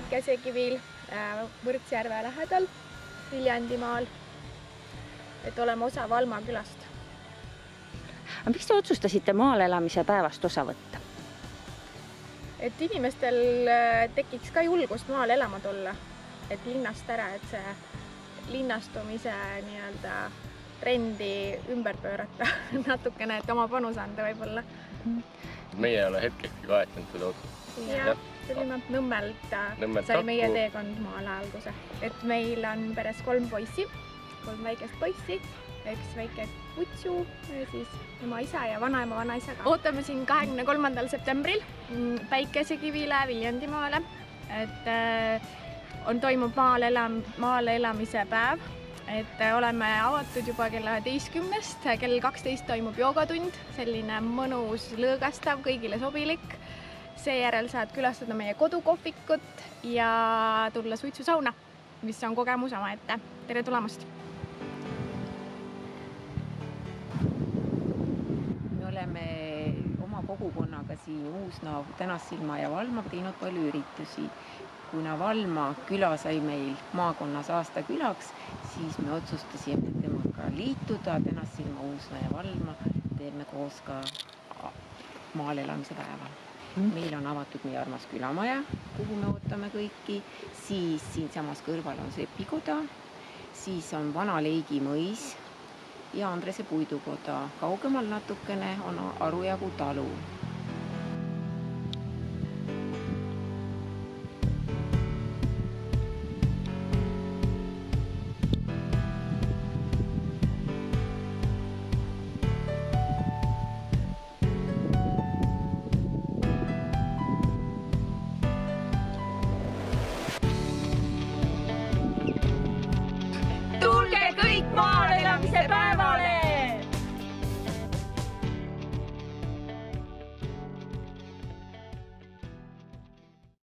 Päikesekivil Võrtsjärve lähedal Viljandimaal, et oleme osa Valma külast. Aga miks te otsustasite maal elamise päevast osa võtta? Et inimestel tekiks ka julgust maal elama tulla, et linnast ära, et see linnastumise trendi ümber pöörata natukene, et oma panus anda võib-olla. Meie ei ole hetkekki kahetanud seda otsust. Ja tulime Nõmmelt, sai meie teekond maale alguse. Et meil on peres 3 poissi, 3 väikest poissi, üks väike kutsu, siis ema isa ja vanaema vanaisa ka. Ootame siin 23. septembril Päikesekivile Viljandimaale, et toimub maal elamise päev, et oleme avatud juba kella 11, kell 12 toimub joogatund, selline mõnus, lõõgastav, kõigile sobilik. Seejärel saad külastada meie kodukohvikut ja tulla suitsusauna, mis on kogemus omaette. Tere tulemast! Me oleme oma kogukonnaga siin Uusna, Tänassilma ja Valma teinud palju üritusi. Kuna Valma küla sai meil maakonnas aastakülaks, siis me otsustasime temaga liituda. Tänassilma, Uusna ja Valma teeme koos ka maal elamise päeval. Meil on avatud meie armas külamaja, kuhu me ootame kõiki. Siis siinsamas kõrval on Sepikoda, siis on Vana Leigi mõis ja Andrese puidukoda. Kaugemal natukene on Arujagu talu.